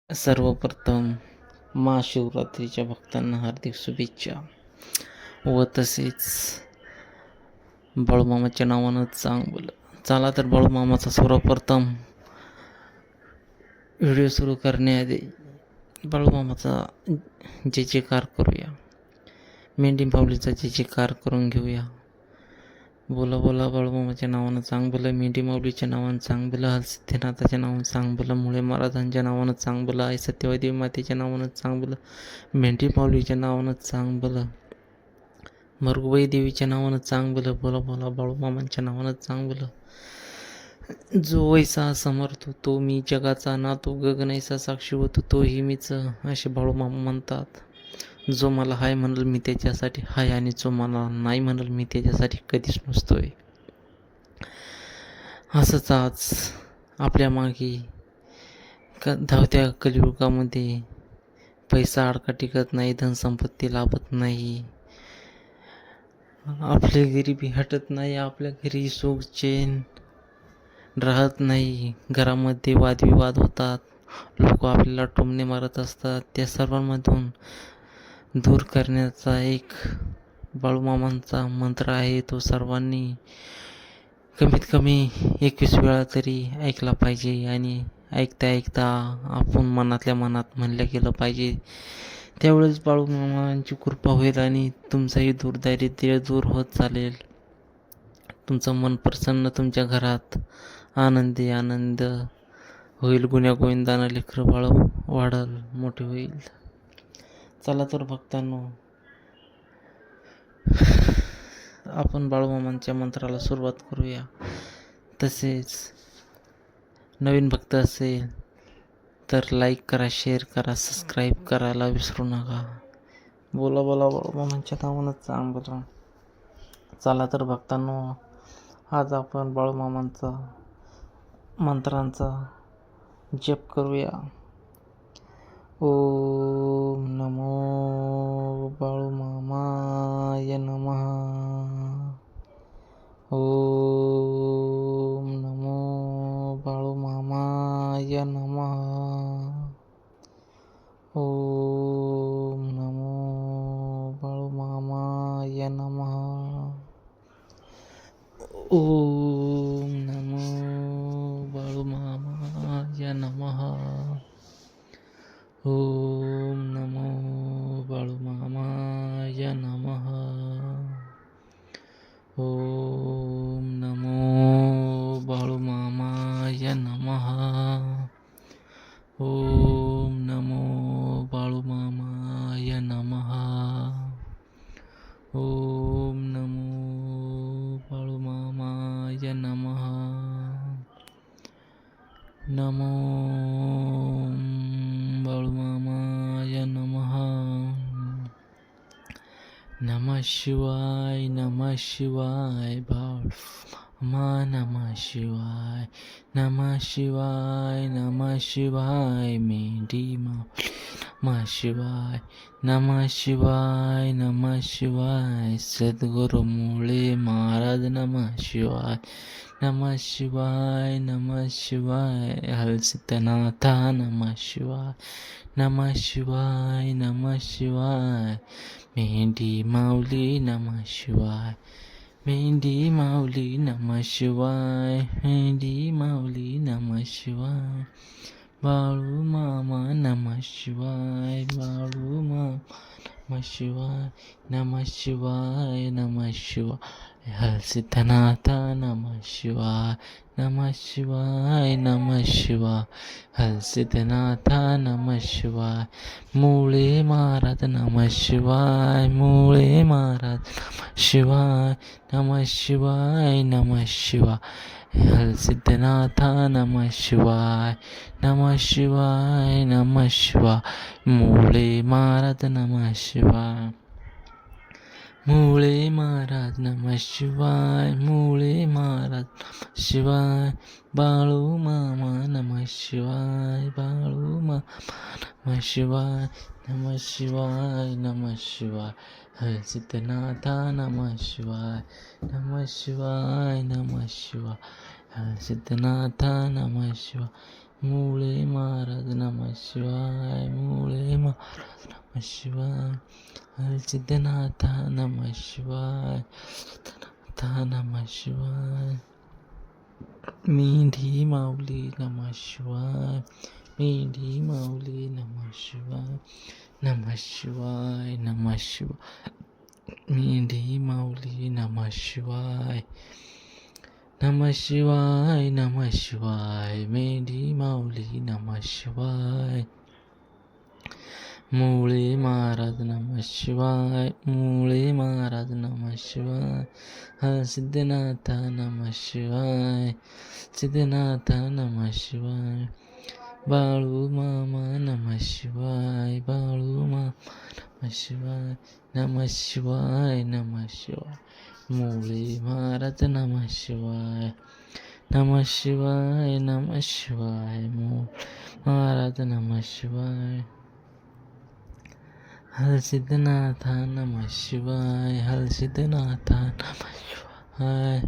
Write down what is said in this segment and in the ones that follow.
सर्वप्रथम महाशिवरात्रीच्या भक्तांना हार्दिक शुभेच्छा व तसेच बाळूमामाच्या नावानं चांगलं. चला तर बाळूमामाचा सर्वप्रथम व्हिडिओ सुरू करण्याआधी बाळूमामाचा जय जयकार करूया. मेंढी माऊलीचा जय जयकार करून घेऊया. बोला बोला बाळूमामाच्या नावानं चांग बोला, मेंढी माऊलीच्या नावानं चांग बोला, हलसिद्धनाथाच्या नावानं चांग बोला, मुळे महाराजांच्या नावानं चांग बोला, आई सत्यवती मातेच्या नावानं चांग बोला, मेंढी माऊलीच्या नावानं चांग बोला, मरगुबाई देवीच्या नावानं चांग बोला. बोला बोला बाळूमामांच्या नावानं चांग बोला. जो वैसा समर्थ तो मी जगाचा नातो, गगनैसा साक्षी होतो तोही मीच, असे बाळूमामा म्हणतात. जो मला हाय म्हणाल मी त्याच्यासाठी हाय, आणि जो मला नाही म्हणाल मी त्याच्यासाठी कधीच नसतोय. असंच आज आपल्या मागे धावत्या कलियुगामध्ये पैसा अडका टिकत नाही, धनसंपत्ती लाभत नाही, आपली गरिबी हटत नाही, आपल्या घरी सुख चैन राहत नाही, घरामध्ये वादविवाद होतात, लोक आपल्याला टोमणे मारत असतात. त्या सर्वांमधून दूर करण्याचा एक बाळूमामांचा मंत्र आहे. तो सर्वांनी कमीत कमी 21 वेळा तरी ऐकला पाहिजे, आणि ऐकता ऐकता आपण मनातल्या मनात म्हणलं गेलं पाहिजे. त्यावेळेस बाळूमामांची कृपा होईल आणि तुमचंही दारिद्र्य दूर होत चालेल. तुमचं मन प्रसन्न, तुमच्या घरात आनंदी आनंद होईल. गुण्या गोविंदानं लेकरं बाळ वाढल, मोठे होईल. चला तर भक्तांनो, आपण बाळूमामांच्या मंत्राला सुरुवात करूया. तसेच नवीन भक्त असेल तर लाईक करा, शेअर करा, सबस्क्राईब करायला विसरू नका. बोला बोला बाळूमामांच्या नावानं चांग बोला. चला तर भक्तांनो, आज आपण बाळूमामांचा मंत्रांचा जप करूया. ओम नमो बाळूमामाय नमः. ओम नमो बाळूमामाय नमः. ओम नमो बाळूमामाय नमः. ओम नमो बाळूमामाय नमः. ओम नमो बाळूमामाय नमः. ओम नमो बाळूमामाय नमः. ओम नमो बाळूमामाय नमः. ओम नमो बाळूमामाय नमः. नमो बाळूमामाय नमः. नमः शिवाय, नमः शिवाय बाळूमामा, नमः शिवाय, नमः शिवाय, नमः शिवाय मेंढी माऊली, नमः शिवाय, नमः शिवाय, नमः शिवाय सद्गुरु मुळे महाराज, नमः शिवाय, नमः शिवाय, नमः शिवाय हलसिद्धनाथा, नमः शिवाय, नमः शिवाय, नमः शिवाय मेंढी माऊली, नमः शिवाय, मेंढी माऊली, नमः शिवाय, मेंढी माऊली, नमः शिवाय, बाळूमामा, नमः शिवाय, बाळूमामा, नमः शिवाय, नमः शिवाय, नमः शिवाय हलसिद्धनाथा, नमः शिवाय, नमः शिवाय, नमः शिवाय हलसिद्धनाथा, नमः शिवाय, मुळे महाराज, नमः शिवाय, मुळे महाराज, नमः शिवाय, नमः शिवाय, नमः शिवाय हलसिद्धनाथा, नमः शिवाय, नमः शिवाय, नमः शिवाय मुळे महाराज, नमः शिवाय, मुळे महाराज, नमः शिवाय, मुळे महाराज, नमः शिवाय, बाळूमामा, नमः शिवाय, बाळूमामा, नमः शिवाय, नमः शिवाय, नमः शिवाय हलसिद्धनाथा, नमः शिवाय, नमः शिवाय, नमः शिवाय हलसिद्धनाथा, नमः शिवाय, मुळे महाराज नमः शिवाय, मुळे महाराज नमः शिवाय, हरसिद्धनाथ नमः शिवाय, सिद्धनाथ नमः शिवाय, मेढी माऊली नमः शिवाय, मेढी माऊली नमः शिवाय, नमः शिवाय नमः शिवाय, मेढी माऊली नमः शिवाय, नमः शिवाय नमः शिवाय, मेढी माऊली नमः शिवाय, मुळे महाराज नमः शिवाय, मुळे महाराज नमः शिवाय, सिद्धनाथ नमः शिवाय, सिद्धनाथ नमः शिवाय, बाळू मामा नमः शिवाय, बाळू मामा नमः शिवाय, नमः शिवाय नमः शिवाय, मुळे महाराज नमः शिवाय, नमः शिवाय नमः शिवाय, मुळे महाराज नमः शिवाय, हरसिद्धनाथ नमः शिवाय, हरसिद्धनाथ नमः शिवाय,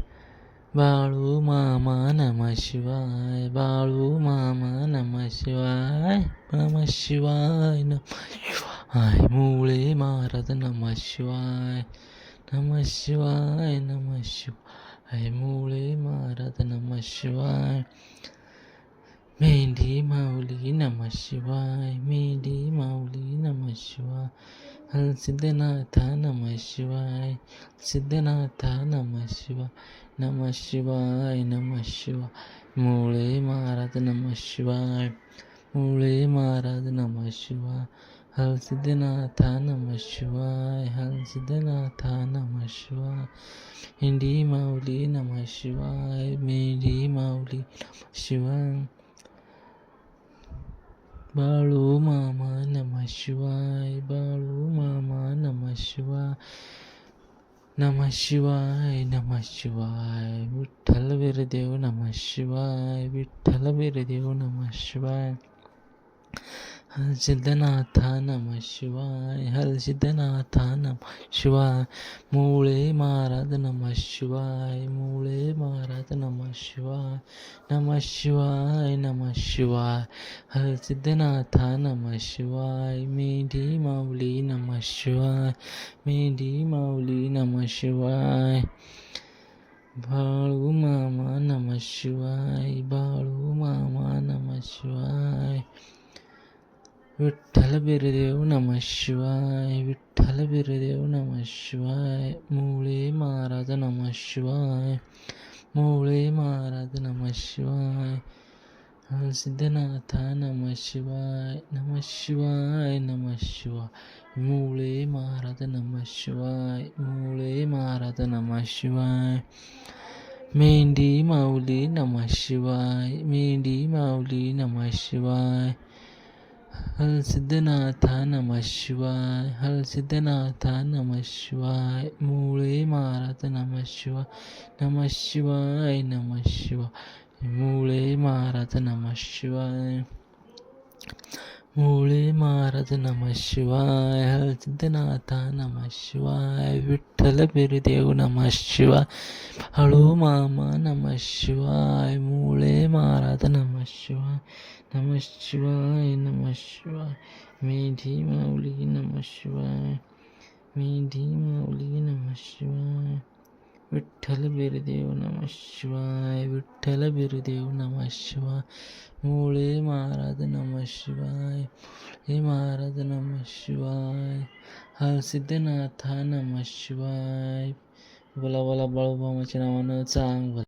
बाळू मामा नमः शिवाय, बाळू मामा नमः शिवाय, नमः शिवाय नमः शिवाय, मुळे महाराज नमः शिवाय, नमः शिवाय नमः शिवाय, मुळे महाराज नमः शिवाय, मेढी माऊली नमः शिवाय, मेढी माऊली नमः शिवाय, हरसिद्धनाथ नमः शिवाय, सिद्धनाथ नमः शिवाय, नमः शिवाय नमः शिवाय, मुळे महाराज नमः शिवाय, मुळे महाराज नमः शिवाय, हरसिद्धनाथ नमः शिवाय, हरसिद्धनाथ नमः शिवाय, मेढी माऊली नमः शिवाय, मेढी माऊली नमः शिवाय, बाळू मामा नमः शिवाय, बाळू मामा नमः शिवाय, नमः शिवाय नमः शिवाय, विठ्ठल वीरदेव नमः शिवाय, विठ्ठल वीरदेव नमः शिवाय, हरसिद्धनाथ नमः शिवाय, हरसिद्धनाथ नमः शिवाय, मुळे महाराज नमः शिवाय, मुळे महाराज नमः शिवाय, नमः शिवाय नमः शिवाय, हरसिद्धनाथ नमः शिवाय, मेढी माऊली नमः शिवाय, मेढी माऊली नमः शिवाय, बाळू मामा नमः शिवाय, बाळू मामा नमः शिवाय, विठ्ठल वीरदेव नमः शिवाय, विठ्ठल वीरदेव नमः शिवाय, मुळे महाराज नमः शिवाय, मुळे महाराज नमः शिवाय, हरसिद्धनाथ नमः शिवाय, नमः शिवाय नमः शिवाय, मुळे महाराज नमः शिवाय, मुळे महाराज नमः शिवाय, मेढी माऊली नमः शिवाय, मेढी माऊली नमः शिवाय, हरसिद्धनाथ नमः शिवाय, हरसिद्धनाथ नमः शिवाय, मुळे महाराज नमः शिवाय, नमः शिवाय नमः शिवाय, मुळे महाराज नमः शिवाय, मुळे महाराज नमः शिवाय, हरसिद्धनाथ नमः शिवाय, विठ्ठल वीरदेव नमः शिवाय, बाळू मामा नमः शिवाय, मुळे महाराज नमः शिवाय, नमः शिवाय नमः शिवाय, मेढी माऊली नमः शिवाय, मेढी माऊली नमः शिवाय, विठ्ठल वीरदेव नमः शिवाय, विठ्ठल वीरदेव नमः शिवाय, मुळे महाराज नमः शिवाय, मुळे महाराज नमः शिवाय, हरसिद्धनाथ नमः शिवाय. बोला बोला बाळूमामाच्या नावानं चांग भला.